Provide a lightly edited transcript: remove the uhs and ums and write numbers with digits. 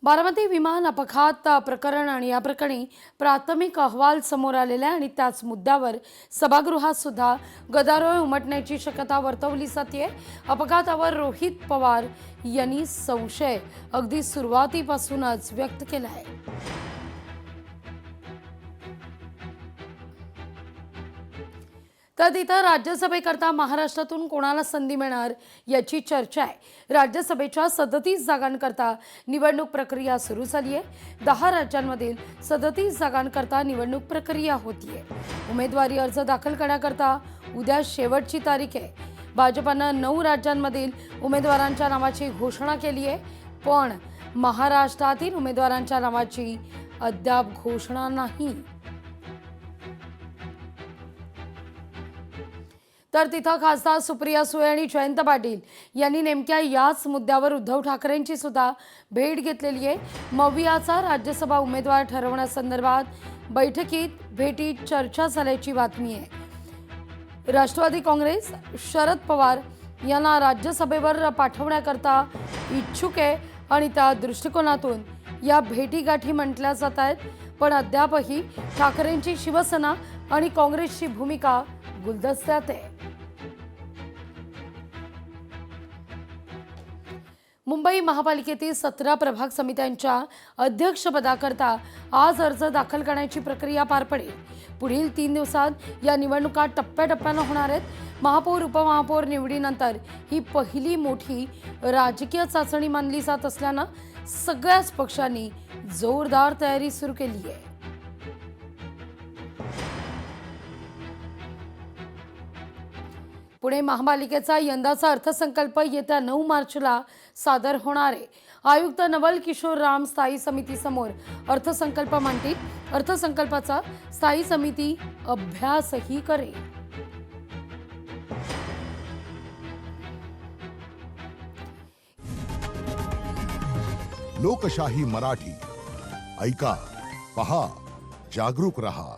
बारामती विमान अपघात प्रकरण आणि या प्रकरणी प्राथमिक अहवाल समोर आलेला आहे आणि त्याच मुद्द्यावर सभागृहात सुद्धा गदारोळ उमटण्याची शक्यता वर्तवली जाते। अपघातावर रोहित पवार यांनी संशय अगदी सुरुवातीपासूनच व्यक्त केला आहे। तर तिथं राज्यसभेकरता महाराष्ट्रातून कोणाला संधी मिळणार याची चर्चा आहे। राज्यसभेच्या 37 जागांकरता निवडणूक प्रक्रिया सुरू झाली आहे। 10 राज्यांमधील 37 जागांकरता निवडणूक प्रक्रिया होतीये। उमेदवारी अर्ज दाखल करण्याकरता उद्या शेवटची तारीख आहे। भाजपनं 9 राज्यांमधील उमेदवारांच्या नावाची घोषणा केली आहे, पण महाराष्ट्रातील उमेदवारांच्या नावाची अद्याप घोषणा नाही। तर तिथं खासदार सुप्रिया सुळे आणि जयंत पाटील यांनी नेमक्या याच मुद्द्यावर उद्धव ठाकरेंची सुद्धा भेट घेतलेली आहे। मवियाचा राज्यसभा उमेदवार ठरवण्यासंदर्भात भेटीत चर्चा झाल्याची बातमी आहे। राष्ट्रवादी काँग्रेस शरद पवार यांना राज्यसभेवर पाठवण्याकरता इच्छुक आहे आणि त्या दृष्टिकोनातून या भेटीगाठी म्हटल्या जात आहेत, पण अद्यापही ठाकरेंची शिवसेना आणि काँग्रेसची भूमिका गुलदस्त्यात आहे। मुंबई महापालिकेतील 17 प्रभाग समित्यांच्या अध्यक्षपदाकरता आज अर्ज दाखल करण्याची प्रक्रिया पार पडेल। पुढील 3 दिवसात या निवडणुका टप्प्याटप्प्याने होणार आहेत। महापौर उपमहापौर निवडीनंतर ही पहिली मोठी राजकीय चाचणी मानली जात असल्यानं सगळ्याच पक्षांनी जोरदार तयारी सुरू केली आहे। पुणे महापालिकेचा यंदाचा अर्थसंकल्प येत्या 9 मार्चला सादर होणार आहे। आयुक्त नवल किशोर राम स्थायी समितीसमोर अर्थसंकल्प मांडतील। अर्थसंकल्पाचा स्थायी समिती अभ्यासही करेल। लोकशाही मराठी ऐका, पहा, जागरूक रहा।